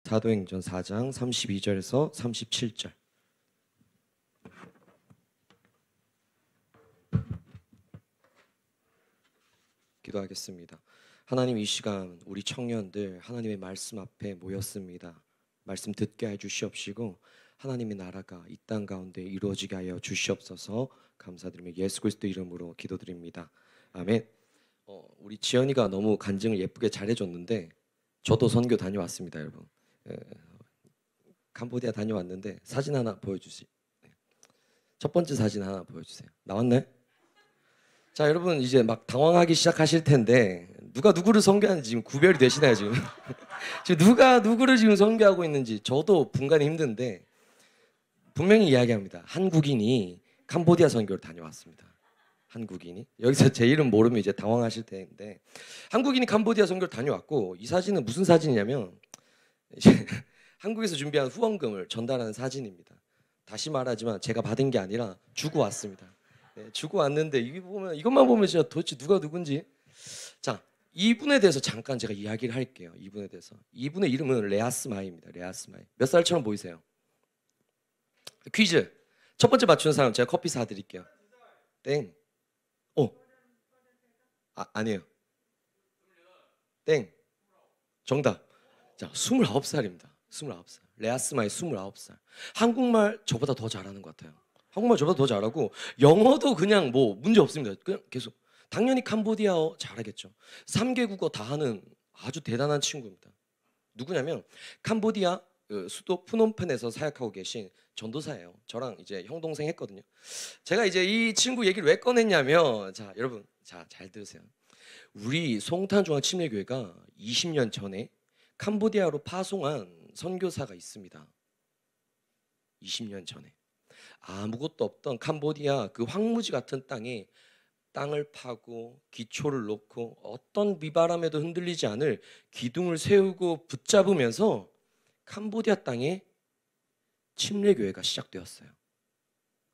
사도행전 4장 32절에서 37절. 기도하겠습니다. 하나님, 이 시간 우리 청년들 하나님의 말씀 앞에 모였습니다. 말씀 듣게 해 주시옵시고 하나님의 나라가 이 땅 가운데 이루어지게 하여 주시옵소서. 감사드리며 예수 그리스도 이름으로 기도드립니다. 아멘. 우리 지연이가 너무 간증을 예쁘게 잘해줬는데 저도 선교 다녀왔습니다, 여러분. 캄보디아 다녀왔는데 사진 하나 보여주세요. 첫 번째 사진 하나 보여주세요. 나왔나요? 자, 여러분 이제 막 당황하기 시작하실 텐데 누가 누구를 선교하는지 지금 구별이 되시나요 지금? 지금 누가 누구를 지금 선교하고 있는지 저도 분간이 힘든데 분명히 이야기합니다. 한국인이 캄보디아 선교를 다녀왔습니다. 한국인이 여기서 제 이름 모르면 이제 당황하실 텐데 한국인이 캄보디아 선교를 다녀왔고 이 사진은 무슨 사진이냐면 이제 한국에서 준비한 후원금을 전달하는 사진입니다. 다시 말하지만 제가 받은 게 아니라 주고 왔습니다. 네, 주고 왔는데 이것만 보면 진짜 도대체 누가 누군지. 자, 이분에 대해서 잠깐 제가 이야기를 할게요. 이분에 대해서. 이분의 이름은 레아스마이입니다. 레아스마이. 몇 살처럼 보이세요? 퀴즈. 첫 번째 맞추는 사람 제가 커피 사드릴게요. 땡. 아니에요. 땡. 정답. 자, 29살입니다. 29살. 레아스마이 29살. 한국말 저보다 더 잘하는 것 같아요. 한국말 저보다 더 잘하고 영어도 그냥 뭐 문제 없습니다. 그냥 계속. 당연히 캄보디아어 잘하겠죠. 3개 국어 다 하는 아주 대단한 친구입니다. 누구냐면 캄보디아 수도 프놈펜에서 사역하고 계신 전도사예요. 저랑 이제 형 동생 했거든요. 제가 이제 이 친구 얘기를 왜 꺼냈냐면, 자, 여러분, 자, 잘 들으세요. 우리 송탄중앙침례교회가 20년 전에 캄보디아로 파송한 선교사가 있습니다. 20년 전에 아무것도 없던 캄보디아 그 황무지 같은 땅에 땅을 파고 기초를 놓고 어떤 비바람에도 흔들리지 않을 기둥을 세우고 붙잡으면서 캄보디아 땅에 침례교회가 시작되었어요.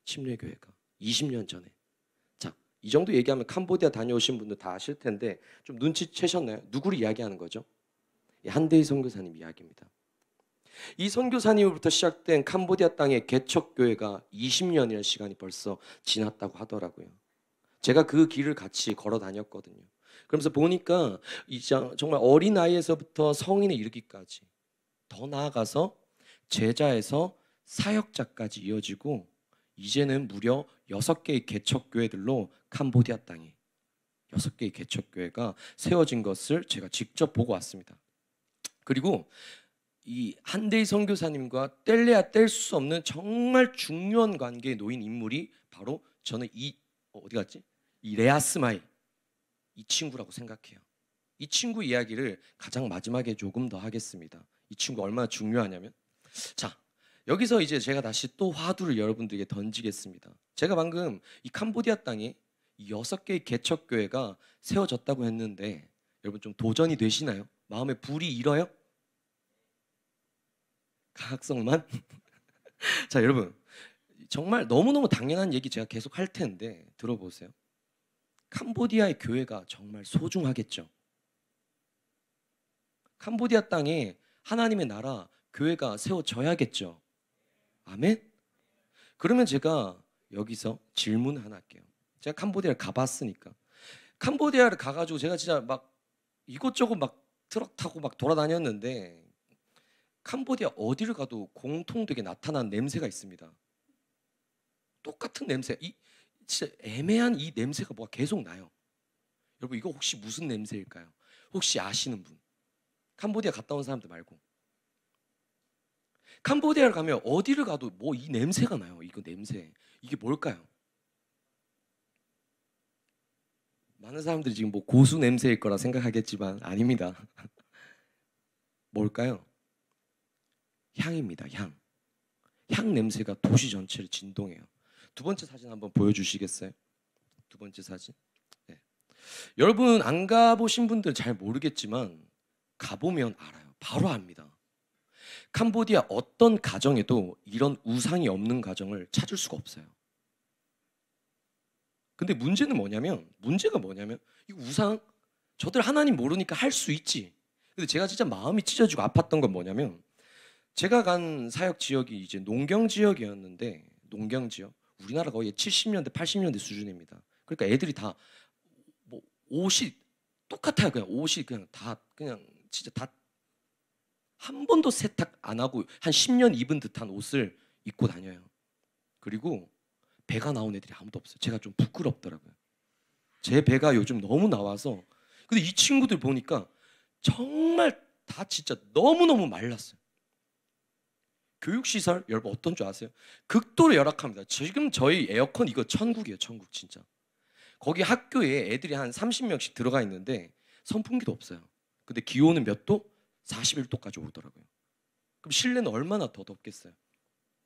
침례교회가 20년 전에. 자, 이 정도 얘기하면 캄보디아 다녀오신 분들 다 아실 텐데 좀 눈치채셨나요? 누구를 이야기하는 거죠? 한대희 선교사님 이야기입니다. 이 선교사님으로부터 시작된 캄보디아 땅의 개척교회가 20년이라는 시간이 벌써 지났다고 하더라고요. 제가 그 길을 같이 걸어 다녔거든요. 그러면서 보니까 정말 어린 나이에서부터 성인에 이르기까지 더 나아가서 제자에서 사역자까지 이어지고 이제는 무려 6개의 개척교회들로 캄보디아 땅에 6개의 개척교회가 세워진 것을 제가 직접 보고 왔습니다. 그리고 이 한대희 선교사님과 뗄래야 뗄 수 없는 정말 중요한 관계에 놓인 인물이 바로 저는 어디 갔지? 이 레아스마이 이 친구라고 생각해요. 이 친구 이야기를 가장 마지막에 조금 더 하겠습니다. 이 친구 얼마나 중요하냐면, 자, 여기서 이제 제가 다시 또 화두를 여러분들에게 던지겠습니다. 제가 방금 이 캄보디아 땅에 이 6개의 개척교회가 세워졌다고 했는데 여러분 좀 도전이 되시나요? 마음에 불이 일어요? 가학성만? 자, 여러분 정말 너무너무 당연한 얘기 제가 계속 할 텐데 들어보세요. 캄보디아의 교회가 정말 소중하겠죠. 캄보디아 땅에 하나님의 나라 교회가 세워져야겠죠. 아멘? 그러면 제가 여기서 질문 하나 할게요. 제가 캄보디아를 가봤으니까 캄보디아를 가가지고 제가 진짜 막 이것저것 막 트럭 타고 막 돌아다녔는데 캄보디아 어디를 가도 공통되게 나타나는 냄새가 있습니다. 똑같은 냄새. 진짜 애매한 이 냄새가 뭐가 계속 나요. 여러분 이거 혹시 무슨 냄새일까요? 혹시 아시는 분? 캄보디아 갔다 온 사람들 말고. 캄보디아를 가면 어디를 가도 뭐 이 냄새가 나요. 이거 냄새. 이게 뭘까요? 많은 사람들이 지금 뭐 고수 냄새일 거라 생각하겠지만 아닙니다. 뭘까요? 향입니다. 향. 향 냄새가 도시 전체를 진동해요. 두 번째 사진 한번 보여주시겠어요? 두 번째 사진. 네. 여러분 안 가보신 분들 잘 모르겠지만 가보면 알아요. 바로 압니다. 캄보디아 어떤 가정에도 이런 우상이 없는 가정을 찾을 수가 없어요. 근데 문제가 뭐냐면 이 우상 저들 하나님 모르니까 할 수 있지. 근데 제가 진짜 마음이 찢어지고 아팠던 건 뭐냐면 제가 간 사역 지역이 이제 농경 지역이었는데 농경 지역 우리나라 거의 70년대 80년대 수준입니다. 그러니까 애들이 다 뭐 옷이 똑같아요. 그냥 옷이 그냥 다 그냥 진짜 다 한 번도 세탁 안 하고 한 10년 입은 듯한 옷을 입고 다녀요. 그리고 배가 나온 애들이 아무도 없어요. 제가 좀 부끄럽더라고요. 제 배가 요즘 너무 나와서. 근데 이 친구들 보니까 정말 다 진짜 너무너무 말랐어요. 교육시설 여러분 어떤 줄 아세요? 극도로 열악합니다. 지금 저희 에어컨 이거 천국이에요. 천국 진짜. 거기 학교에 애들이 한 30명씩 들어가 있는데 선풍기도 없어요. 근데 기온은 몇 도? 41도까지 오더라고요. 그럼 실내는 얼마나 더 덥겠어요.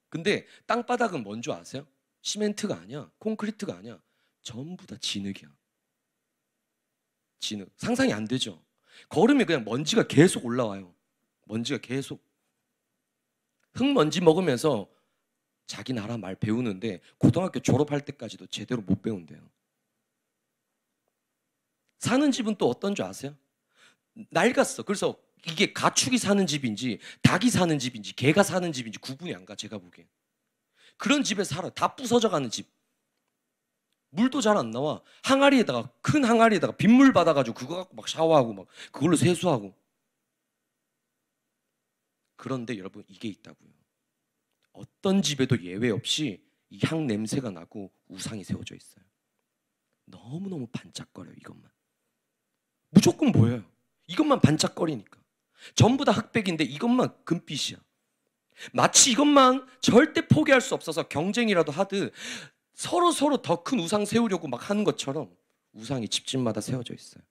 근데 땅바닥은 뭔 줄 아세요? 시멘트가 아니야. 콘크리트가 아니야. 전부 다 진흙이야. 진흙. 상상이 안 되죠? 걸으면 그냥 먼지가 계속 올라와요. 먼지가 계속. 흙먼지 먹으면서 자기 나라 말 배우는데 고등학교 졸업할 때까지도 제대로 못 배운대요. 사는 집은 또 어떤 줄 아세요? 낡았어. 그래서 이게 가축이 사는 집인지 닭이 사는 집인지 개가 사는 집인지 구분이 안 가. 제가 보기엔. 그런 집에 살아. 다 부서져 가는 집. 물도 잘 안 나와. 항아리에다가 큰 항아리에다가 빗물 받아가지고 그거 갖고 막 샤워하고 막 그걸로 세수하고. 그런데 여러분 이게 있다고요. 어떤 집에도 예외 없이 이 향 냄새가 나고 우상이 세워져 있어요. 너무너무 반짝거려요. 이것만. 무조건 보여요. 이것만 반짝거리니까. 전부 다 흑백인데 이것만 금빛이야. 마치 이것만 절대 포기할 수 없어서 경쟁이라도 하듯 서로 더 큰 우상 세우려고 막 하는 것처럼 우상이 집집마다 세워져 있어요.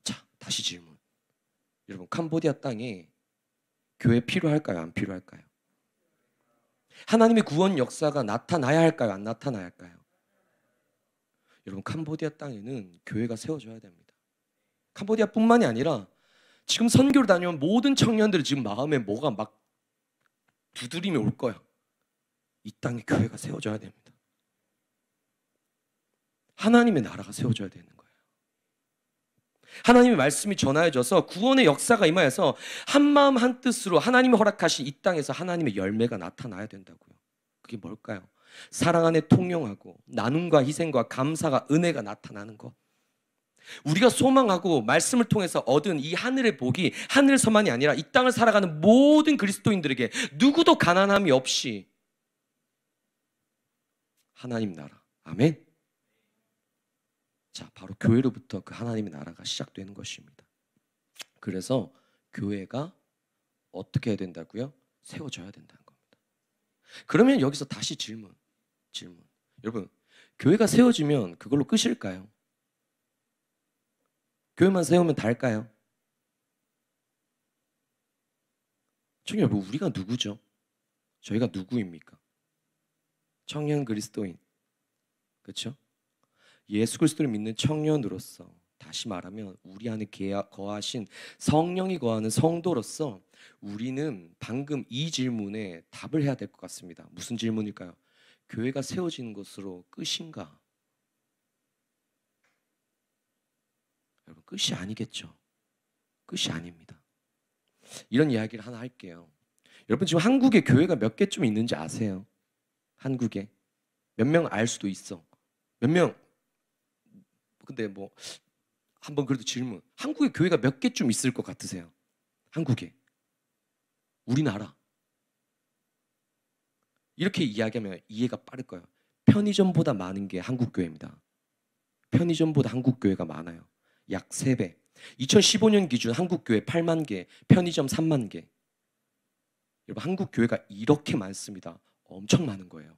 자, 다시 질문. 여러분, 캄보디아 땅에 교회 필요할까요? 안 필요할까요? 하나님의 구원 역사가 나타나야 할까요? 안 나타나야 할까요? 여러분, 캄보디아 땅에는 교회가 세워져야 됩니다. 캄보디아뿐만이 아니라 지금 선교를 다니면 모든 청년들이 지금 마음에 뭐가 막 두드림이 올 거야. 이 땅에 교회가 세워져야 됩니다. 하나님의 나라가 세워져야 되는 거예요. 하나님의 말씀이 전하여져서 구원의 역사가 임하여서 한마음 한뜻으로 하나님이 허락하신 이 땅에서 하나님의 열매가 나타나야 된다고요. 그게 뭘까요? 사랑 안에 통용하고 나눔과 희생과 감사가 은혜가 나타나는 것. 우리가 소망하고 말씀을 통해서 얻은 이 하늘의 복이 하늘에서만이 아니라 이 땅을 살아가는 모든 그리스도인들에게 누구도 가난함이 없이 하나님 나라. 아멘. 자, 바로 교회로부터 그 하나님의 나라가 시작되는 것입니다. 그래서 교회가 어떻게 해야 된다고요? 세워져야 된다는 겁니다. 그러면 여기서 다시 질문. 여러분, 교회가 세워지면 그걸로 끝일까요? 교회만 세우면 다일까요? 청년 여러분, 우리가 누구죠? 저희가 누구입니까? 청년 그리스도인. 그렇죠? 예수 그리스도를 믿는 청년으로서, 다시 말하면 우리 안에 거하신 성령이 거하는 성도로서 우리는 방금 이 질문에 답을 해야 될 것 같습니다. 무슨 질문일까요? 교회가 세워지는 것으로 끝인가? 여러분, 끝이 아니겠죠. 끝이 아닙니다. 이런 이야기를 하나 할게요. 여러분, 지금 한국에 교회가 몇 개쯤 있는지 아세요? 한국에 몇 명 알 수도 있어. 몇 명. 근데 뭐 한번 그래도 질문. 한국에 교회가 몇 개쯤 있을 것 같으세요? 한국에. 우리나라. 이렇게 이야기하면 이해가 빠를 거예요. 편의점보다 많은 게 한국 교회입니다. 편의점보다 한국 교회가 많아요. 약 3배. 2015년 기준 한국 교회 8만 개, 편의점 3만 개. 여러분, 한국 교회가 이렇게 많습니다. 엄청 많은 거예요.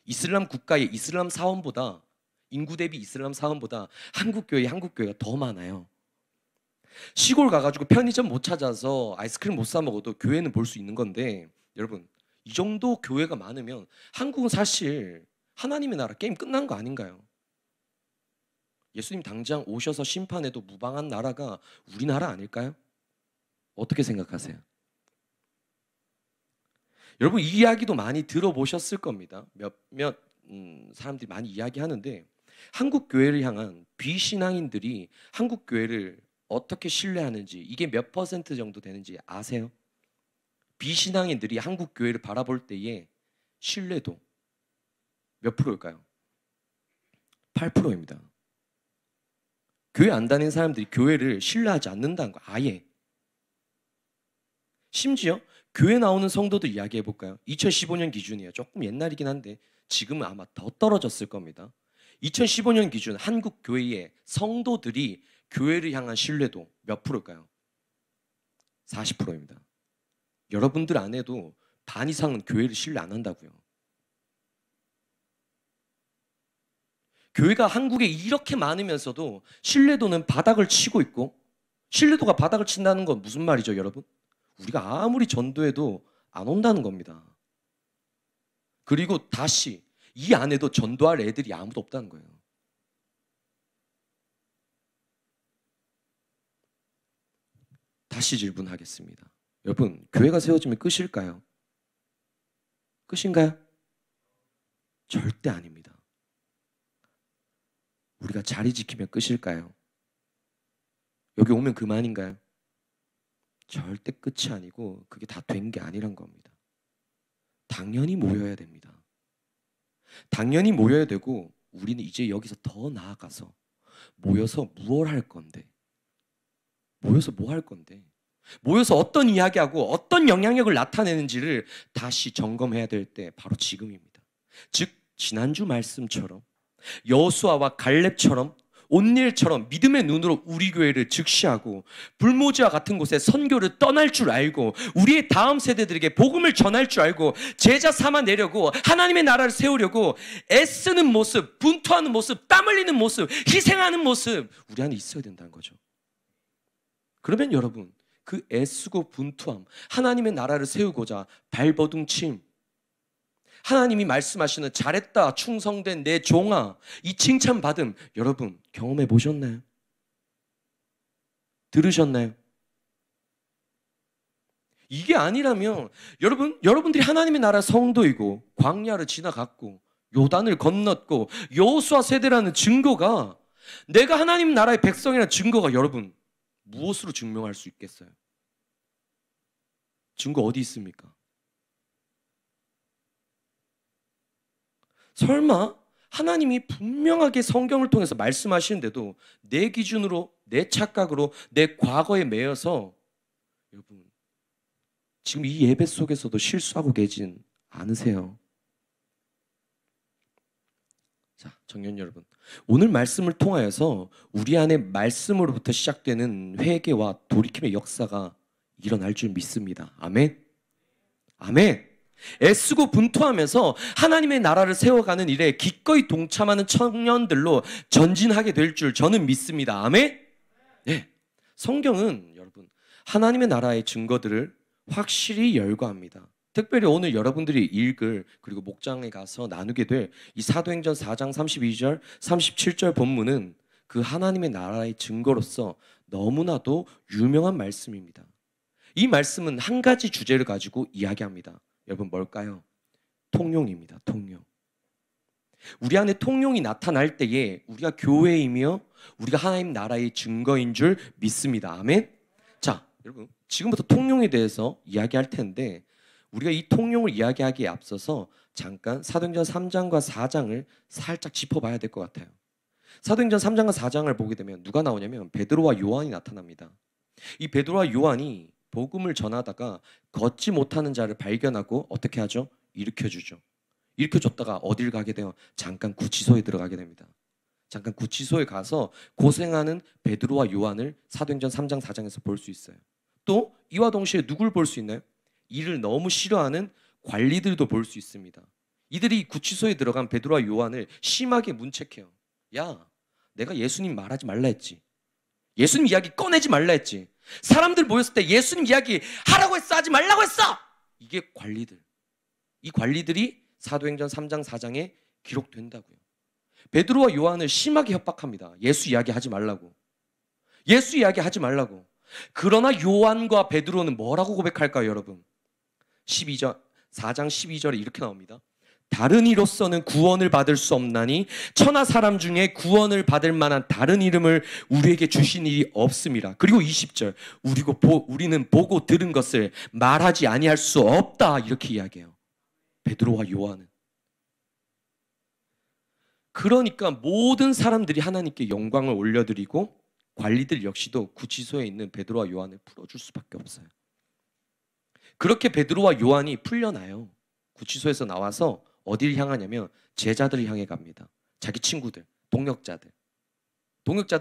이슬람 국가의 이슬람 사원보다, 인구 대비 이슬람 사원보다 한국 교회가 더 많아요. 시골 가가지고 편의점 못 찾아서 아이스크림 못 사 먹어도 교회는 볼 수 있는 건데, 여러분, 이 정도 교회가 많으면 한국은 사실 하나님의 나라 게임 끝난 거 아닌가요? 예수님 당장 오셔서 심판해도 무방한 나라가 우리나라 아닐까요? 어떻게 생각하세요? 여러분, 이 이야기도 많이 들어보셨을 겁니다. 몇몇 사람들이 많이 이야기하는데, 한국 교회를 향한 비신앙인들이 한국 교회를 어떻게 신뢰하는지, 이게 몇 퍼센트 정도 되는지 아세요? 비신앙인들이 한국 교회를 바라볼 때에 신뢰도 몇 프로일까요? 8%입니다. 교회 안 다니는 사람들이 교회를 신뢰하지 않는다는 거 아예. 심지어 교회 나오는 성도들 이야기해 볼까요? 2015년 기준이에요. 조금 옛날이긴 한데 지금은 아마 더 떨어졌을 겁니다. 2015년 기준 한국 교회의 성도들이 교회를 향한 신뢰도 몇 프로일까요? 40%입니다. 여러분들 안에도 반 이상은 교회를 신뢰 안 한다고요. 교회가 한국에 이렇게 많으면서도 신뢰도는 바닥을 치고 있고, 신뢰도가 바닥을 친다는 건 무슨 말이죠, 여러분? 우리가 아무리 전도해도 안 온다는 겁니다. 그리고 다시 이 안에도 전도할 애들이 아무도 없다는 거예요. 다시 질문하겠습니다. 여러분, 교회가 세워지면 끝일까요? 끝인가요? 절대 아닙니다. 우리가 자리 지키면 끝일까요? 여기 오면 그만인가요? 절대 끝이 아니고 그게 다 된 게 아니란 겁니다. 당연히 모여야 됩니다. 당연히 모여야 되고 우리는 이제 여기서 더 나아가서 모여서 무엇 할 건데? 모여서 뭐 할 건데? 모여서 어떤 이야기하고 어떤 영향력을 나타내는지를 다시 점검해야 될 때 바로 지금입니다. 즉 지난주 말씀처럼 여호수아와 갈렙처럼 온니엘처럼 믿음의 눈으로 우리 교회를 즉시하고 불모지와 같은 곳에 선교를 떠날 줄 알고 우리의 다음 세대들에게 복음을 전할 줄 알고 제자 삼아내려고 하나님의 나라를 세우려고 애쓰는 모습, 분투하는 모습, 땀 흘리는 모습, 희생하는 모습 우리 안에 있어야 된다는 거죠. 그러면 여러분 그 애쓰고 분투함, 하나님의 나라를 세우고자 발버둥침, 하나님이 말씀하시는 잘했다 충성된 내 종아, 이 칭찬받음 여러분 경험해 보셨나요? 들으셨나요? 이게 아니라면 여러분들이 하나님의 나라 성도이고 광야를 지나갔고 요단을 건넜고 여호수아 세대라는 증거가, 내가 하나님 나라의 백성이라는 증거가 여러분 무엇으로 증명할 수 있겠어요? 증거 어디 있습니까? 설마 하나님이 분명하게 성경을 통해서 말씀하시는데도 내 기준으로, 내 착각으로, 내 과거에 매여서 여러분 지금 이 예배 속에서도 실수하고 계진 않으세요? 자, 청년 여러분, 오늘 말씀을 통하여서 우리 안에 말씀으로부터 시작되는 회개와 돌이킴의 역사가 일어날 줄 믿습니다. 아멘? 아멘! 애쓰고 분투하면서 하나님의 나라를 세워가는 일에 기꺼이 동참하는 청년들로 전진하게 될 줄 저는 믿습니다. 아멘? 네. 성경은 여러분 하나님의 나라의 증거들을 확실히 열거합니다. 특별히 오늘 여러분들이 읽을 그리고 목장에 가서 나누게 될 이 사도행전 4장 32절 37절 본문은 그 하나님의 나라의 증거로서 너무나도 유명한 말씀입니다. 이 말씀은 한 가지 주제를 가지고 이야기합니다. 여러분 뭘까요? 통용입니다. 통용. 우리 안에 통용이 나타날 때에 우리가 교회이며 우리가 하나님 나라의 증거인 줄 믿습니다. 아멘. 자, 여러분 지금부터 통용에 대해서 이야기할 텐데 우리가 이 통용을 이야기하기에 앞서서 잠깐 사도행전 3장과 4장을 살짝 짚어봐야 될 것 같아요. 사도행전 3장과 4장을 보게 되면 누가 나오냐면 베드로와 요한이 나타납니다. 이 베드로와 요한이 복음을 전하다가 걷지 못하는 자를 발견하고 어떻게 하죠? 일으켜주죠. 일으켜줬다가 어딜 가게 돼요? 잠깐 구치소에 들어가게 됩니다. 잠깐 구치소에 가서 고생하는 베드로와 요한을 사도행전 3장 4장에서 볼 수 있어요. 또 이와 동시에 누굴 볼 수 있나요? 이를 너무 싫어하는 관리들도 볼 수 있습니다. 이들이 구치소에 들어간 베드로와 요한을 심하게 문책해요. 야, 내가 예수님 말하지 말라 했지. 예수님 이야기 꺼내지 말라 했지. 사람들 모였을 때 예수님 이야기 하라고 했어, 하지 말라고 했어. 이게 관리들. 이 관리들이 사도행전 3장 4장에 기록된다고요. 베드로와 요한을 심하게 협박합니다. 예수 이야기 하지 말라고. 예수 이야기 하지 말라고. 그러나 요한과 베드로는 뭐라고 고백할까요, 여러분? 4장 12절에 이렇게 나옵니다. 다른 이로서는 구원을 받을 수 없나니 천하 사람 중에 구원을 받을 만한 다른 이름을 우리에게 주신 일이 없음이라. 그리고 20절, 우리는 보고 들은 것을 말하지 아니할 수 없다, 이렇게 이야기해요. 베드로와 요한은. 그러니까 모든 사람들이 하나님께 영광을 올려드리고 관리들 역시도 구치소에 있는 베드로와 요한을 풀어줄 수밖에 없어요. 그렇게 베드로와 요한이 풀려나요. 구치소에서 나와서 어디를 향하냐면 제자들을 향해 갑니다. 자기 친구들, 동역자들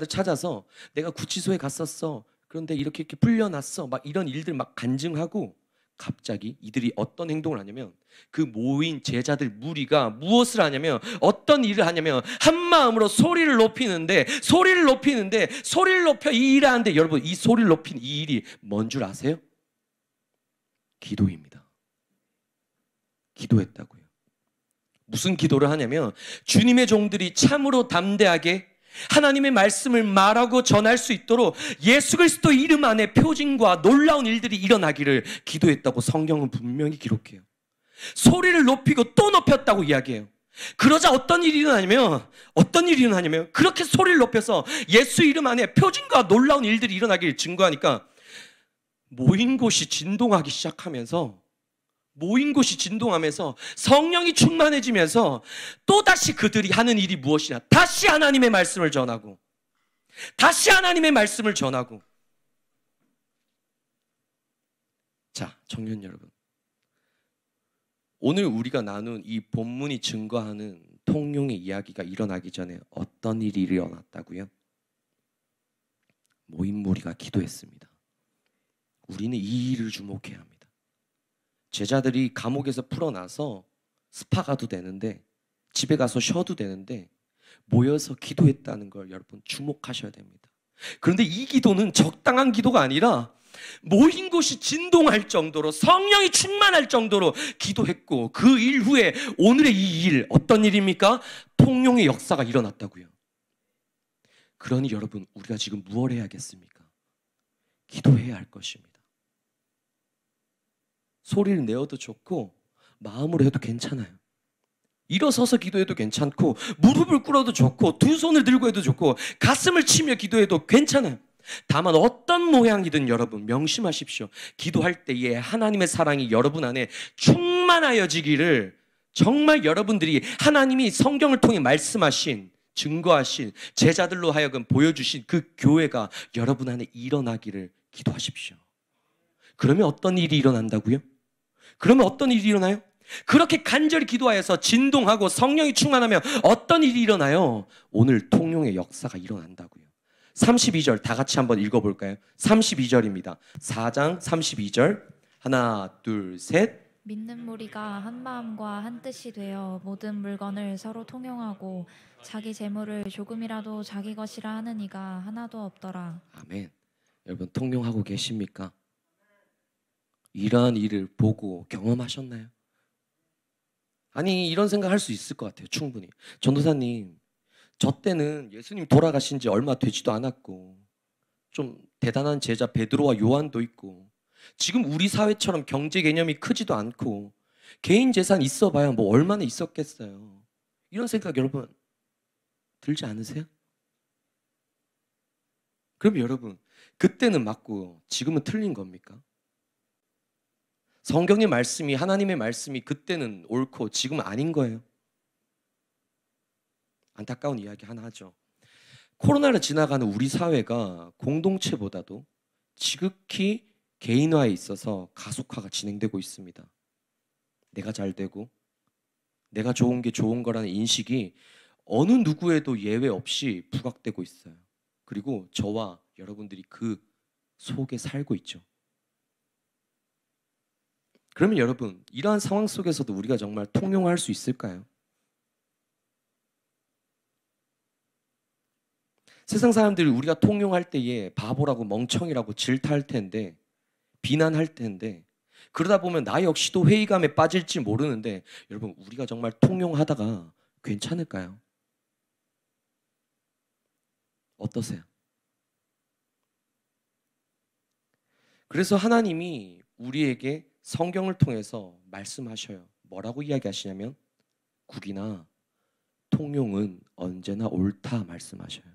찾아서 내가 구치소에 갔었어. 그런데 이렇게 풀려났어. 막 이런 일들 막 간증하고, 갑자기 이들이 어떤 행동을 하냐면, 그 모인 제자들 무리가 무엇을 하냐면, 어떤 일을 하냐면 한 마음으로 소리를 높이는데 소리를 높여 이 일을 하는데, 여러분, 이 소리를 높인 이 일이 뭔 줄 아세요? 기도입니다. 기도했다고요. 무슨 기도를 하냐면, 주님의 종들이 참으로 담대하게 하나님의 말씀을 말하고 전할 수 있도록 예수 그리스도 이름 안에 표징과 놀라운 일들이 일어나기를 기도했다고 성경은 분명히 기록해요. 소리를 높이고 또 높였다고 이야기해요. 그러자 어떤 일이 일어나냐면 그렇게 소리를 높여서 예수 이름 안에 표징과 놀라운 일들이 일어나기를 증거하니까 모인 곳이 진동하면서 성령이 충만해지면서 또다시 그들이 하는 일이 무엇이냐, 다시 하나님의 말씀을 전하고 자, 청년 여러분, 오늘 우리가 나눈 이 본문이 증거하는 통용의 이야기가 일어나기 전에 어떤 일이 일어났다고요? 모인 무리가 기도했습니다. 우리는 이 일을 주목해야 합니다. 제자들이 감옥에서 풀어나서 스파 가도 되는데, 집에 가서 쉬어도 되는데, 모여서 기도했다는 걸 여러분 주목하셔야 됩니다. 그런데 이 기도는 적당한 기도가 아니라 모인 곳이 진동할 정도로, 성령이 충만할 정도로 기도했고, 그 일 후에 오늘의 이 일, 어떤 일입니까? 통용의 역사가 일어났다고요. 그러니 여러분, 우리가 지금 무엇을 해야겠습니까? 기도해야 할 것입니다. 소리를 내어도 좋고 마음으로 해도 괜찮아요. 일어서서 기도해도 괜찮고, 무릎을 꿇어도 좋고, 두 손을 들고 해도 좋고, 가슴을 치며 기도해도 괜찮아요. 다만 어떤 모양이든 여러분 명심하십시오. 기도할 때에 하나님의 사랑이 여러분 안에 충만하여지기를, 정말 여러분들이 하나님이 성경을 통해 말씀하신, 증거하신, 제자들로 하여금 보여주신 그 교회가 여러분 안에 일어나기를 기도하십시오. 그러면 어떤 일이 일어난다고요? 그렇게 간절히 기도하여서 진동하고 성령이 충만하면 어떤 일이 일어나요? 오늘 통용의 역사가 일어난다고요. 32절 다 같이 한번 읽어볼까요? 32절입니다. 4장 32절. 하나, 둘, 셋. 믿는 무리가 한 마음과 한 뜻이 되어 모든 물건을 서로 통용하고 자기 재물을 조금이라도 자기 것이라 하는 이가 하나도 없더라. 아멘. 여러분, 통용하고 계십니까? 이러한 일을 보고 경험하셨나요? 아니, 이런 생각할 수 있을 것 같아요. 충분히. 전도사님, 저 때는 예수님 돌아가신 지 얼마 되지도 않았고, 좀 대단한 제자 베드로와 요한도 있고, 지금 우리 사회처럼 경제 개념이 크지도 않고, 개인 재산 있어봐야 뭐 얼마나 있었겠어요. 이런 생각 여러분 들지 않으세요? 그럼 여러분, 그때는 맞고 지금은 틀린 겁니까? 성경의 말씀이, 하나님의 말씀이 그때는 옳고 지금은 아닌 거예요. 안타까운 이야기 하나 하죠. 코로나를 지나가는 우리 사회가 공동체보다도 지극히 개인화에 있어서 가속화가 진행되고 있습니다. 내가 잘 되고 내가 좋은 게 좋은 거라는 인식이 어느 누구에도 예외 없이 부각되고 있어요. 그리고 저와 여러분들이 그 속에 살고 있죠. 그러면 여러분, 이러한 상황 속에서도 우리가 정말 통용할 수 있을까요? 세상 사람들이 우리가 통용할 때에 바보라고 멍청이라고 질타할 텐데, 비난할 텐데, 그러다 보면 나 역시도 회의감에 빠질지 모르는데, 여러분, 우리가 정말 통용하다가 괜찮을까요? 어떠세요? 그래서 하나님이 우리에게 성경을 통해서 말씀하셔요. 뭐라고 이야기하시냐면, 국이나 통용은 언제나 옳다 말씀하셔요.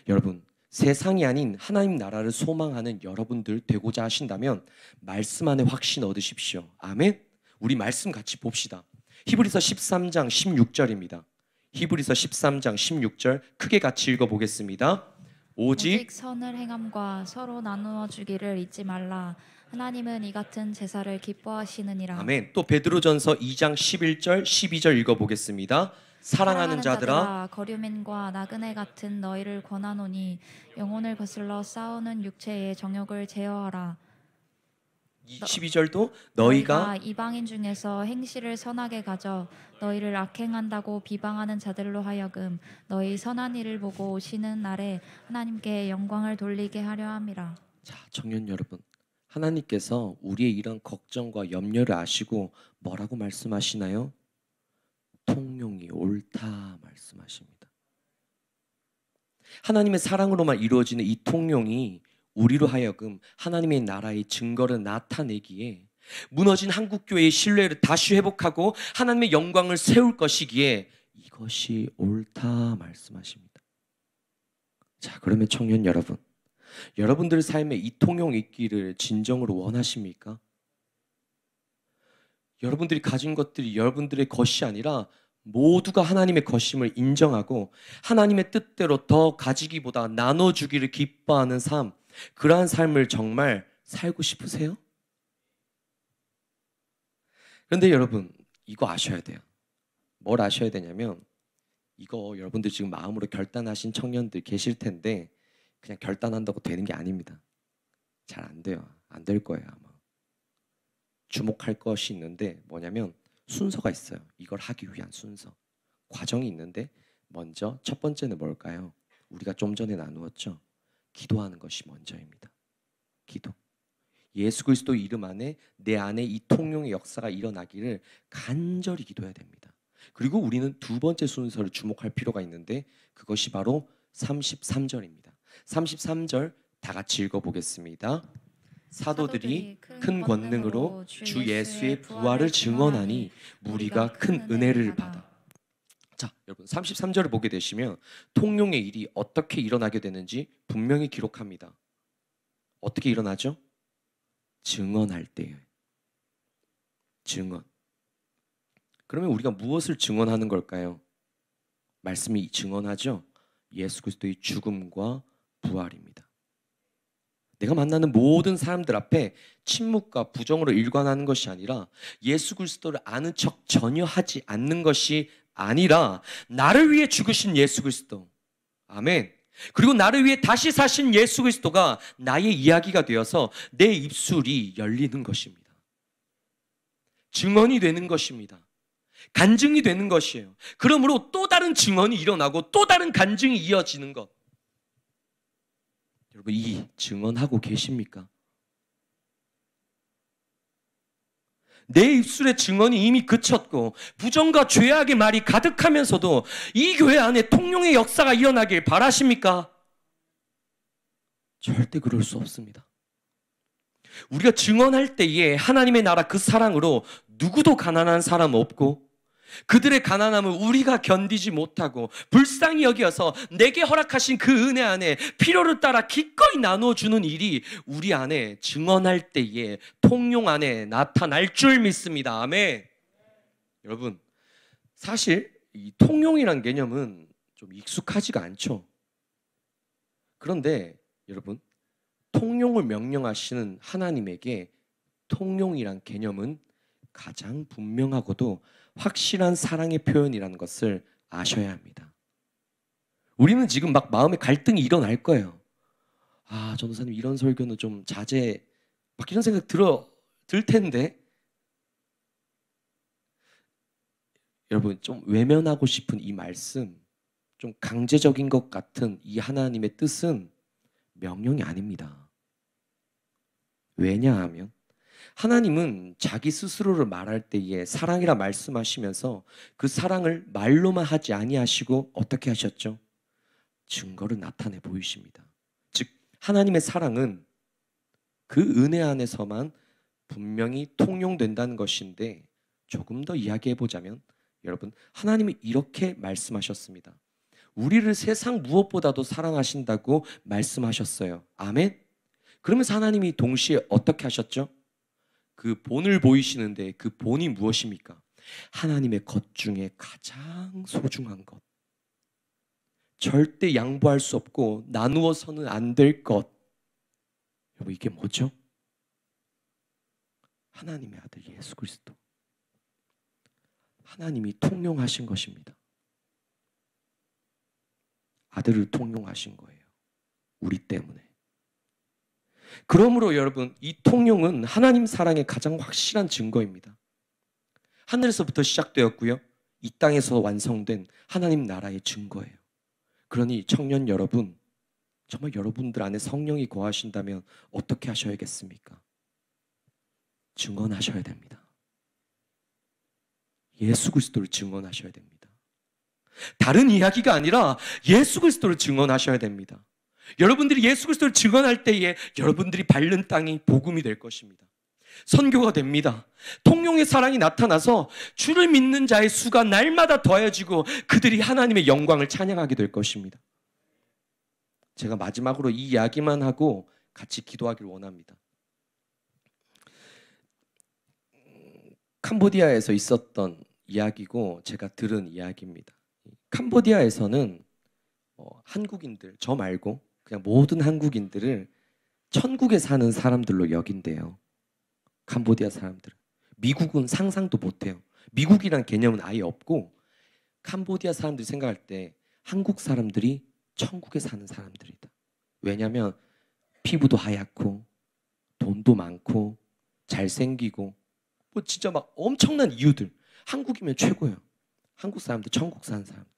여러분, 세상이 아닌 하나님 나라를 소망하는 여러분들 되고자 하신다면 말씀 안에 확신 얻으십시오. 아멘. 우리 말씀 같이 봅시다. 히브리서 13장 16절입니다. 히브리서 13장 16절 크게 같이 읽어보겠습니다. 오직 선을 행함과 서로 나누어 주기를 잊지 말라. 하나님은 이 같은 제사를 기뻐하시느니라. 아멘. 또 베드로전서 2장 11절 12절 읽어보겠습니다. 사랑하는 자들아, 거류민과 나그네 같은 너희를 권하노니 영혼을 거슬러 싸우는 육체의 정욕을 제어하라. 12절도 너희가 이방인 중에서 행실을 선하게 가져 너희를 악행한다고 비방하는 자들로 하여금 너희 선한 일을 보고 오시는 날에 하나님께 영광을 돌리게 하려 함이라. 자, 청년 여러분, 하나님께서 우리의 이런 걱정과 염려를 아시고 뭐라고 말씀하시나요? 통용이 옳다 말씀하십니다. 하나님의 사랑으로만 이루어지는 이 통용이 우리로 하여금 하나님의 나라의 증거를 나타내기에, 무너진 한국교회의 신뢰를 다시 회복하고 하나님의 영광을 세울 것이기에 이것이 옳다 말씀하십니다. 자, 그러면 청년 여러분, 여러분들 삶에 이 통용이 있기를 진정으로 원하십니까? 여러분들이 가진 것들이 여러분들의 것이 아니라 모두가 하나님의 것임을 인정하고 하나님의 뜻대로 더 가지기보다 나눠주기를 기뻐하는 삶, 그러한 삶을 정말 살고 싶으세요? 그런데 여러분, 이거 아셔야 돼요. 뭘 아셔야 되냐면, 이거 여러분들 지금 마음으로 결단하신 청년들 계실 텐데 그냥 결단한다고 되는 게 아닙니다. 잘 안 돼요. 안 될 거예요 아마. 주목할 것이 있는데 뭐냐면 순서가 있어요. 이걸 하기 위한 순서, 과정이 있는데, 먼저 첫 번째는 뭘까요? 우리가 좀 전에 나누었죠. 기도하는 것이 먼저입니다. 기도. 예수 그리스도 이름 안에 내 안에 이 통용의 역사가 일어나기를 간절히 기도해야 됩니다. 그리고 우리는 두 번째 순서를 주목할 필요가 있는데, 그것이 바로 33절입니다. 33절 다 같이 읽어보겠습니다. 사도들이 큰 권능으로 주 예수의 부활을 증언하니 무리가 큰 은혜를 받아. 자, 여러분 33절을 보게 되시면 통용의 일이 어떻게 일어나게 되는지 분명히 기록합니다. 어떻게 일어나죠? 증언할 때예요. 증언. 그러면 우리가 무엇을 증언하는 걸까요? 말씀이 증언하죠. 예수 그리스도의 죽음과 부활입니다. 내가 만나는 모든 사람들 앞에 침묵과 부정으로 일관하는 것이 아니라, 예수 그리스도를 아는 척 전혀 하지 않는 것이 아니라, 나를 위해 죽으신 예수 그리스도, 아멘, 그리고 나를 위해 다시 사신 예수 그리스도가 나의 이야기가 되어서 내 입술이 열리는 것입니다. 증언이 되는 것입니다. 간증이 되는 것이에요. 그러므로 또 다른 증언이 일어나고 또 다른 간증이 이어지는 것. 여러분, 이 증언하고 계십니까? 내 입술의 증언이 이미 그쳤고 부정과 죄악의 말이 가득하면서도 이 교회 안에 통용의 역사가 일어나길 바라십니까? 절대 그럴 수 없습니다. 우리가 증언할 때에 하나님의 나라 그 사랑으로 누구도 가난한 사람 없고, 그들의 가난함을 우리가 견디지 못하고 불쌍히 여기어서 내게 허락하신 그 은혜 안에 필요를 따라 기꺼이 나눠주는 일이 우리 안에 증언할 때에 통용 안에 나타날 줄 믿습니다. 아멘. 여러분, 사실 이 통용이란 개념은 좀 익숙하지가 않죠. 그런데 여러분, 통용을 명령하시는 하나님에게 통용이란 개념은 가장 분명하고도 확실한 사랑의 표현이라는 것을 아셔야 합니다. 우리는 지금 막 마음에 갈등이 일어날 거예요. 아, 전도사님 이런 설교는 좀 자제, 막 이런 생각 들 텐데, 여러분, 좀 외면하고 싶은 이 말씀, 좀 강제적인 것 같은 이 하나님의 뜻은 명령이 아닙니다. 왜냐하면 하나님은 자기 스스로를 말할 때에 사랑이라 말씀하시면서 그 사랑을 말로만 하지 아니하시고 어떻게 하셨죠? 증거를 나타내 보이십니다. 즉, 하나님의 사랑은 그 은혜 안에서만 분명히 통용된다는 것인데, 조금 더 이야기해 보자면 여러분, 하나님이 이렇게 말씀하셨습니다. 우리를 세상 무엇보다도 사랑하신다고 말씀하셨어요. 아멘. 그러면서 하나님이 동시에 어떻게 하셨죠? 그 본을 보이시는데 그 본이 무엇입니까? 하나님의 것 중에 가장 소중한 것, 절대 양보할 수 없고 나누어서는 안 될 것. 여러분, 이게 뭐죠? 하나님의 아들 예수 그리스도. 하나님이 통용하신 것입니다. 아들을 통용하신 거예요. 우리 때문에. 그러므로 여러분, 이 통용은 하나님 사랑의 가장 확실한 증거입니다. 하늘에서부터 시작되었고요, 이 땅에서 완성된 하나님 나라의 증거예요. 그러니 청년 여러분, 정말 여러분들 안에 성령이 거하신다면 어떻게 하셔야겠습니까? 증언하셔야 됩니다. 예수 그리스도를 증언하셔야 됩니다. 다른 이야기가 아니라 예수 그리스도를 증언하셔야 됩니다. 여러분들이 예수 그리스도를 증언할 때에 여러분들이 밟는 땅이 복음이 될 것입니다. 선교가 됩니다. 통용의 사랑이 나타나서 주를 믿는 자의 수가 날마다 더해지고 그들이 하나님의 영광을 찬양하게 될 것입니다. 제가 마지막으로 이 이야기만 하고 같이 기도하기를 원합니다. 캄보디아에서 있었던 이야기고 제가 들은 이야기입니다. 캄보디아에서는 한국인들, 저 말고 그냥 모든 한국인들을 천국에 사는 사람들로 여긴대요. 캄보디아 사람들은. 미국은 상상도 못해요. 미국이란 개념은 아예 없고 캄보디아 사람들이 생각할 때 한국 사람들이 천국에 사는 사람들이다. 왜냐하면 피부도 하얗고 돈도 많고 잘생기고 뭐 진짜 막 엄청난 이유들. 한국이면 최고예요. 한국 사람들, 천국 사는 사람들.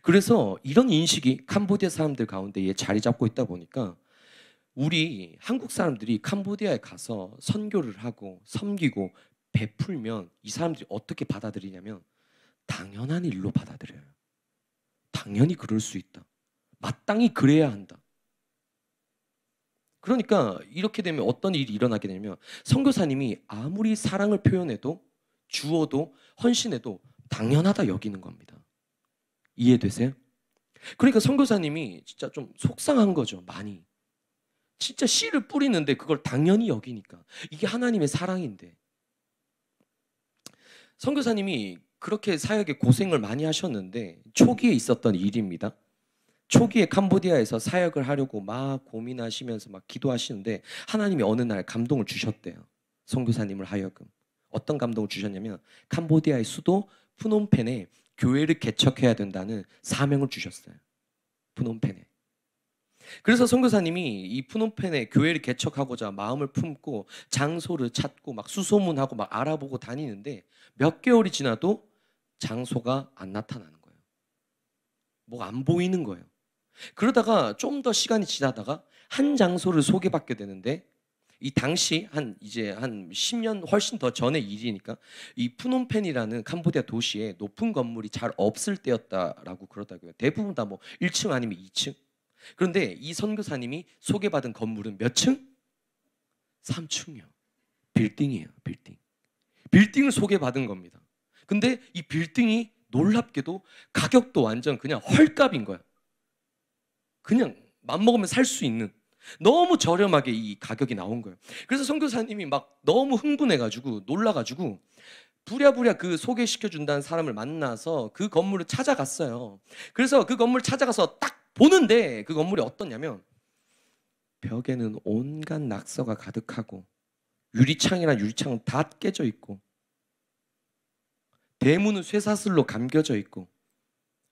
그래서 이런 인식이 캄보디아 사람들 가운데 자리 잡고 있다 보니까 우리 한국 사람들이 캄보디아에 가서 선교를 하고 섬기고 베풀면 이 사람들이 어떻게 받아들이냐면 당연한 일로 받아들여요. 당연히 그럴 수 있다. 마땅히 그래야 한다. 그러니까 이렇게 되면 어떤 일이 일어나게 되냐면 선교사님이 아무리 사랑을 표현해도 주어도 헌신해도 당연하다 여기는 겁니다. 이해되세요? 그러니까 선교사님이 진짜 좀 속상한 거죠. 많이. 진짜 씨를 뿌리는데 그걸 당연히 여기니까. 이게 하나님의 사랑인데. 선교사님이 그렇게 사역에 고생을 많이 하셨는데 초기에 있었던 일입니다. 초기에 캄보디아에서 사역을 하려고 막 고민하시면서 막 기도하시는데 하나님이 어느 날 감동을 주셨대요. 선교사님을 하여금. 어떤 감동을 주셨냐면 캄보디아의 수도 푸놈펜에 교회를 개척해야 된다는 사명을 주셨어요. 푸놈펜에. 그래서 선교사님이 이 푸놈펜에 교회를 개척하고자 마음을 품고 장소를 찾고 막 수소문하고 막 알아보고 다니는데 몇 개월이 지나도 장소가 안 나타나는 거예요. 뭐가 안 보이는 거예요. 그러다가 좀 더 시간이 지나다가 한 장소를 소개받게 되는데 이 당시 한 10년 훨씬 더 전의 일이니까 이 푸놈펜이라는 캄보디아 도시에 높은 건물이 잘 없을 때였다라고 그러더라고요. 대부분 다 뭐 1층 아니면 2층. 그런데 이 선교사님이 소개받은 건물은 몇 층? 3층이요. 빌딩이에요. 빌딩. 빌딩을 소개받은 겁니다. 근데 이 빌딩이 놀랍게도 가격도 완전 그냥 헐값인 거야. 그냥 맘먹으면 살 수 있는 너무 저렴하게 이 가격이 나온 거예요. 그래서 선교사님이 막 너무 흥분해가지고 놀라가지고 부랴부랴 그 소개시켜준다는 사람을 만나서 그 건물을 찾아갔어요. 그래서 그 건물을 찾아가서 딱 보는데 그 건물이 어떠냐면 벽에는 온갖 낙서가 가득하고 유리창이랑 유리창은 다 깨져 있고 대문은 쇠사슬로 감겨져 있고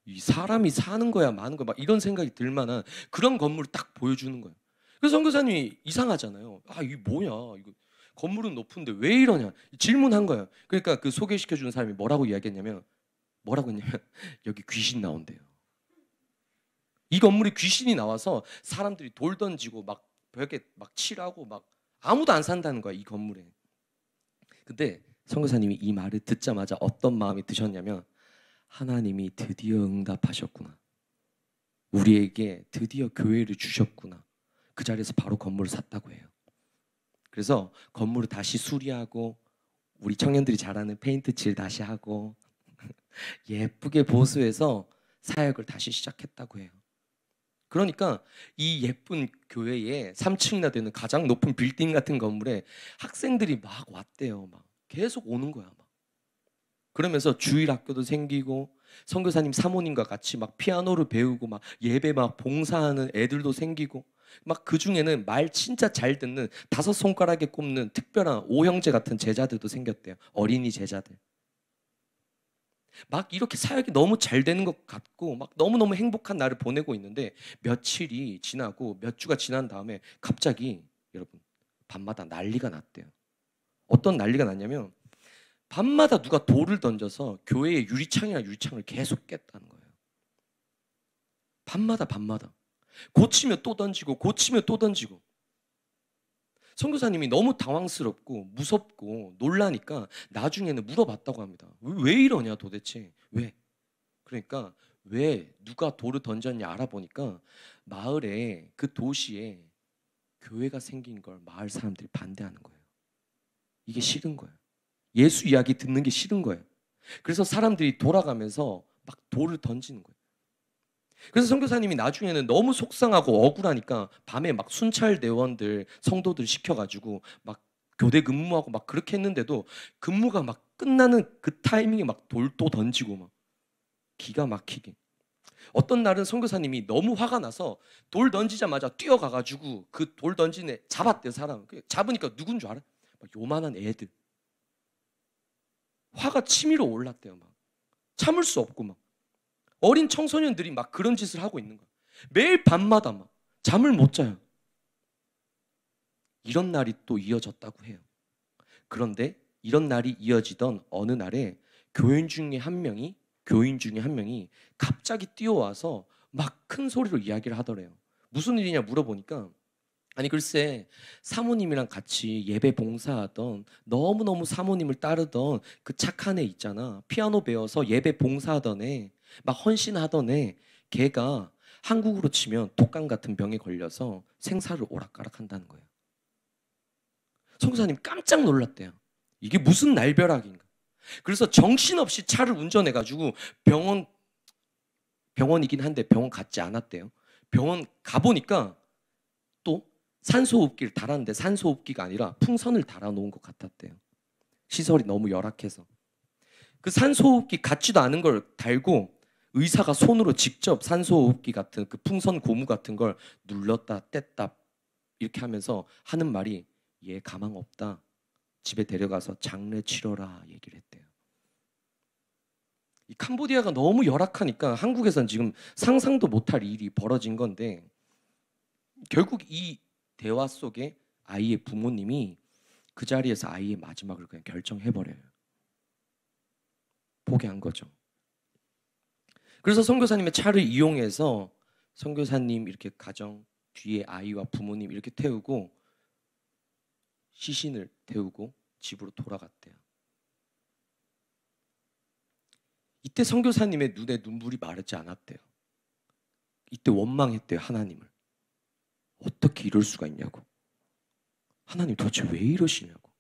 이 사람이 사는 거야 마는 거야 막 이런 생각이 들 만한 그런 건물을 딱 보여주는 거예요. 그래서 선교사님이 이상하잖아요. 아 이게 뭐야 이거 건물은 높은데 왜 이러냐 질문한 거예요. 그러니까 그 소개시켜주는 사람이 뭐라고 했냐면 여기 귀신 나온대요. 이 건물에 귀신이 나와서 사람들이 돌 던지고 막 벽에 막 칠하고 막 아무도 안 산다는 거야 이 건물에. 근데 선교사님이 이 말을 듣자마자 어떤 마음이 드셨냐면 하나님이 드디어 응답하셨구나. 우리에게 드디어 교회를 주셨구나. 그 자리에서 바로 건물을 샀다고 해요. 그래서 건물을 다시 수리하고 우리 청년들이 잘하는 페인트 칠 다시 하고 예쁘게 보수해서 사역을 다시 시작했다고 해요. 그러니까 이 예쁜 교회에 3층이나 되는 가장 높은 빌딩 같은 건물에 학생들이 막 왔대요. 막 계속 오는 거야. 막. 그러면서 주일 학교도 생기고 선교사님 사모님과 같이 막 피아노를 배우고 막 예배 막 봉사하는 애들도 생기고 막 그 중에는 말 진짜 잘 듣는 5손가락에 꼽는 특별한 오형제 같은 제자들도 생겼대요. 어린이 제자들. 막 이렇게 사역이 너무 잘 되는 것 같고 막 너무너무 행복한 날을 보내고 있는데 며칠이 지나고 몇 주가 지난 다음에 갑자기 여러분 밤마다 난리가 났대요. 어떤 난리가 났냐면 밤마다 누가 돌을 던져서 교회의 유리창이나 유리창을 계속 깼다는 거예요. 밤마다 고치면 또 던지고 고치면 또 던지고. 선교사님이 너무 당황스럽고 무섭고 놀라니까 나중에는 물어봤다고 합니다. 왜 이러냐 도대체 왜? 그러니까 왜 누가 돌을 던졌냐 알아보니까 마을에 그 도시에 교회가 생긴 걸 마을 사람들이 반대하는 거예요. 이게 싫은 거예요. 예수 이야기 듣는 게 싫은 거예요. 그래서 사람들이 돌아가면서 막 돌을 던지는 거예요. 그래서 선교사님이 나중에는 너무 속상하고 억울하니까 밤에 막 순찰 대원들 성도들 시켜가지고 막 교대 근무하고 막 그렇게 했는데도 근무가 막 끝나는 그 타이밍에 막 돌도 던지고 막 기가 막히게. 어떤 날은 선교사님이 너무 화가 나서 돌 던지자마자 뛰어가가지고 그 돌 던진 애 잡았대요. 사람 잡으니까 누군 줄 알아? 막 요만한 애들. 화가 치밀어 올랐대요. 막 참을 수 없고 막 어린 청소년들이 막 그런 짓을 하고 있는 거야. 매일 밤마다 막 잠을 못 자요. 이런 날이 또 이어졌다고 해요. 그런데 이런 날이 이어지던 어느 날에 교인 중에 한 명이 갑자기 뛰어와서 막 큰 소리로 이야기를 하더래요. 무슨 일이냐 물어보니까 아니 글쎄 사모님이랑 같이 예배 봉사하던 너무너무 사모님을 따르던 그 착한 애 있잖아. 피아노 배워서 예배 봉사하던 애 막 헌신하던 애 걔가 한국으로 치면 독감 같은 병에 걸려서 생사를 오락가락 한다는 거예요. 선교사님 깜짝 놀랐대요. 이게 무슨 날벼락인가. 그래서 정신없이 차를 운전해가지고 병원이긴 한데 병원 갔지 않았대요. 병원 가보니까 또 산소호흡기를 달았는데 산소호흡기가 아니라 풍선을 달아놓은 것 같았대요. 시설이 너무 열악해서. 그 산소호흡기 같지도 않은 걸 달고 의사가 손으로 직접 산소호흡기 같은 그 풍선 고무 같은 걸 눌렀다 뗐다 이렇게 하면서 하는 말이 얘 가망 없다. 집에 데려가서 장례 치러라 얘기를 했대요. 이 캄보디아가 너무 열악하니까 한국에선 지금 상상도 못할 일이 벌어진 건데 결국 이 대화 속에 아이의 부모님이 그 자리에서 아이의 마지막을 그냥 결정해버려요. 포기한 거죠. 그래서 선교사님의 차를 이용해서 선교사님 이렇게 가정 뒤에 아이와 부모님 이렇게 태우고 시신을 태우고 집으로 돌아갔대요. 이때 선교사님의 눈에 눈물이 마르지 않았대요. 이때 원망했대요. 하나님을. 어떻게 이럴 수가 있냐고. 하나님 도대체 왜 이러시냐고.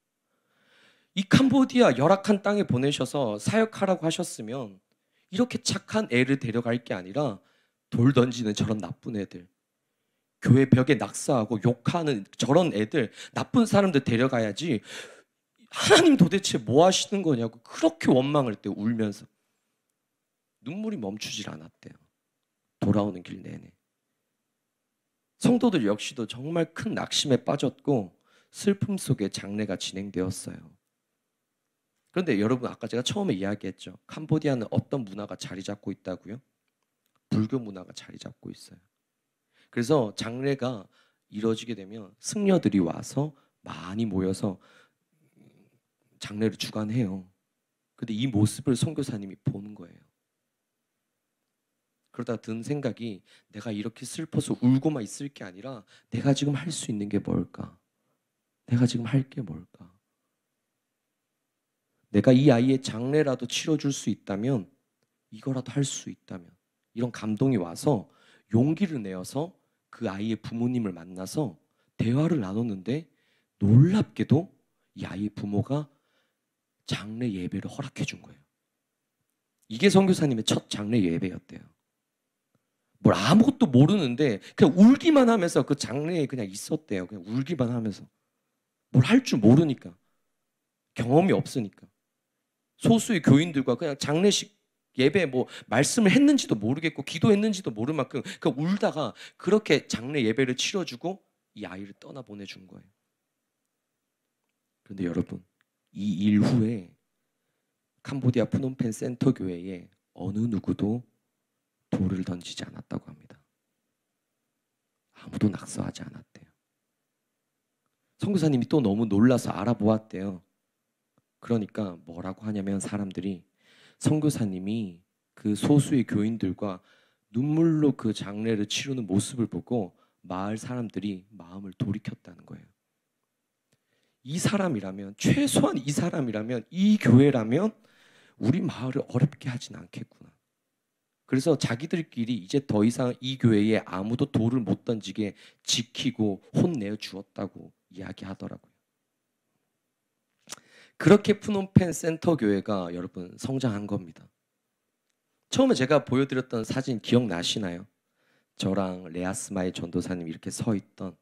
이 캄보디아 열악한 땅에 보내셔서 사역하라고 하셨으면 이렇게 착한 애를 데려갈 게 아니라 돌 던지는 저런 나쁜 애들, 교회 벽에 낙서하고 욕하는 저런 애들, 나쁜 사람들 데려가야지. 하나님 도대체 뭐 하시는 거냐고 그렇게 원망을 했대요. 울면서. 눈물이 멈추질 않았대요. 돌아오는 길 내내. 성도들 역시도 정말 큰 낙심에 빠졌고 슬픔 속에 장례가 진행되었어요. 그런데 여러분 아까 제가 처음에 이야기했죠. 캄보디아는 어떤 문화가 자리 잡고 있다고요? 불교 문화가 자리 잡고 있어요. 그래서 장례가 이루어지게 되면 승려들이 와서 많이 모여서 장례를 주관해요. 근데 이 모습을 선교사님이 보는 거예요. 그러다 든 생각이 내가 이렇게 슬퍼서 울고만 있을 게 아니라 내가 지금 할 수 있는 게 뭘까? 내가 지금 할 게 뭘까? 내가 이 아이의 장례라도 치러줄 수 있다면 이거라도 할 수 있다면 이런 감동이 와서 용기를 내어서 그 아이의 부모님을 만나서 대화를 나눴는데 놀랍게도 이 아이의 부모가 장례 예배를 허락해 준 거예요. 이게 선교사님의 첫 장례 예배였대요. 뭘 아무것도 모르는데 그냥 울기만 하면서 그 장례에 그냥 있었대요. 그냥 울기만 하면서. 뭘 할 줄 모르니까. 경험이 없으니까. 소수의 교인들과 그냥 장례식 예배 뭐 말씀을 했는지도 모르겠고 기도했는지도 모를 만큼 그냥 울다가 그렇게 장례 예배를 치러주고 이 아이를 떠나보내준 거예요. 그런데 여러분, 이 일 후에 캄보디아 프놈펜 센터 교회에 어느 누구도 돌을 던지지 않았다고 합니다. 아무도 낙서하지 않았대요. 선교사님이 또 너무 놀라서 알아보았대요. 그러니까 뭐라고 하냐면 사람들이 선교사님이 그 소수의 교인들과 눈물로 그 장례를 치르는 모습을 보고 마을 사람들이 마음을 돌이켰다는 거예요. 이 사람이라면, 최소한 이 사람이라면, 이 교회라면 우리 마을을 어렵게 하진 않겠구나. 그래서 자기들끼리 이제 더 이상 이 교회에 아무도 돌을 못 던지게 지키고 혼내어 주었다고 이야기하더라고요. 그렇게 프놈펜 센터 교회가 여러분 성장한 겁니다. 처음에 제가 보여드렸던 사진 기억나시나요? 저랑 레아스마이 전도사님 이렇게 서 있던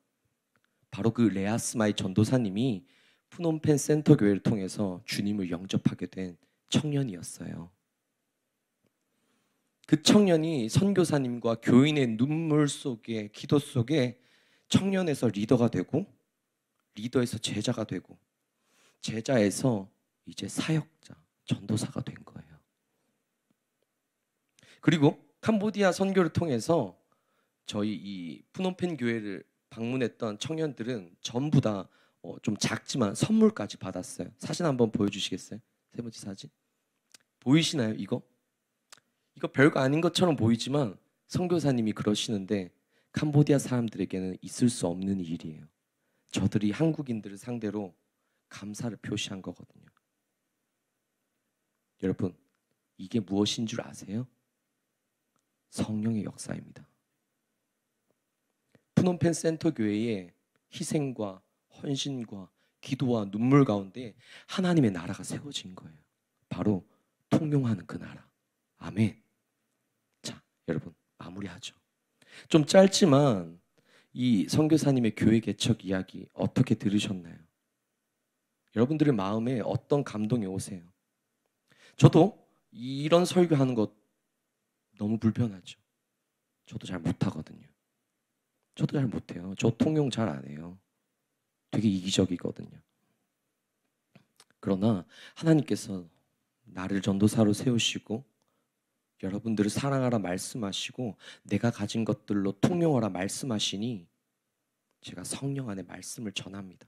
바로 그 레아스마이 전도사님이 프놈펜 센터 교회를 통해서 주님을 영접하게 된 청년이었어요. 그 청년이 선교사님과 교인의 눈물 속에, 기도 속에 청년에서 리더가 되고, 리더에서 제자가 되고, 제자에서 이제 사역자, 전도사가 된 거예요. 그리고 캄보디아 선교를 통해서 저희 이 프놈펜 교회를 방문했던 청년들은 전부 다 좀 작지만 선물까지 받았어요. 사진 한번 보여주시겠어요? 세 번째 사진 보이시나요? 이거 별거 아닌 것처럼 보이지만 선교사님이 그러시는데 캄보디아 사람들에게는 있을 수 없는 일이에요. 저들이 한국인들을 상대로 감사를 표시한 거거든요. 여러분, 이게 무엇인 줄 아세요? 성령의 역사입니다. 프놈펜 센터 교회의 희생과 헌신과 기도와 눈물 가운데 하나님의 나라가 세워진 거예요. 바로 통용하는 그 나라. 아멘. 자, 여러분 마무리하죠. 좀 짧지만 이 선교사님의 교회 개척 이야기 어떻게 들으셨나요? 여러분들의 마음에 어떤 감동이 오세요? 저도 이런 설교하는 것 너무 불편하죠. 저도 잘 못하거든요. 저도 잘 못해요. 저 통용 잘 안 해요. 되게 이기적이거든요. 그러나 하나님께서 나를 전도사로 세우시고 여러분들을 사랑하라 말씀하시고 내가 가진 것들로 통용하라 말씀하시니 제가 성령 안에 말씀을 전합니다.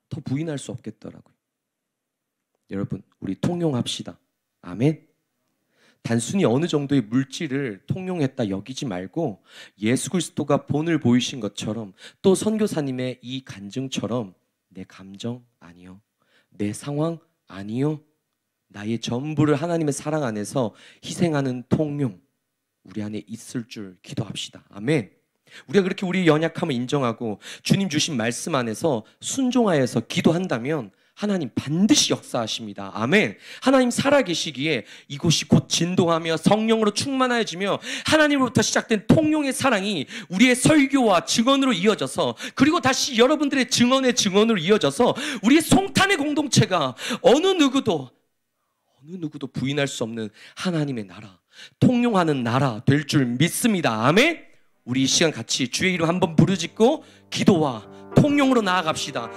더 부인할 수 없겠더라고요. 여러분, 우리 통용합시다. 아멘. 단순히 어느 정도의 물질을 통용했다 여기지 말고 예수 그리스도가 본을 보이신 것처럼 또 선교사님의 이 간증처럼 내 감정 아니요, 내 상황 아니요, 나의 전부를 하나님의 사랑 안에서 희생하는 통용 우리 안에 있을 줄 기도합시다. 아멘. 우리가 그렇게 우리의 연약함을 인정하고 주님 주신 말씀 안에서 순종하여서 기도한다면 하나님 반드시 역사하십니다. 아멘. 하나님 살아계시기에 이곳이 곧 진동하며 성령으로 충만해지며 하나님으로부터 시작된 통용의 사랑이 우리의 설교와 증언으로 이어져서 그리고 다시 여러분들의 증언의 증언으로 이어져서 우리의 송탄의 공동체가 어느 누구도 부인할 수 없는 하나님의 나라, 통용하는 나라 될 줄 믿습니다. 아멘. 우리 이 시간 같이 주의 이름 한번 부르짖고 기도와 통용으로 나아갑시다.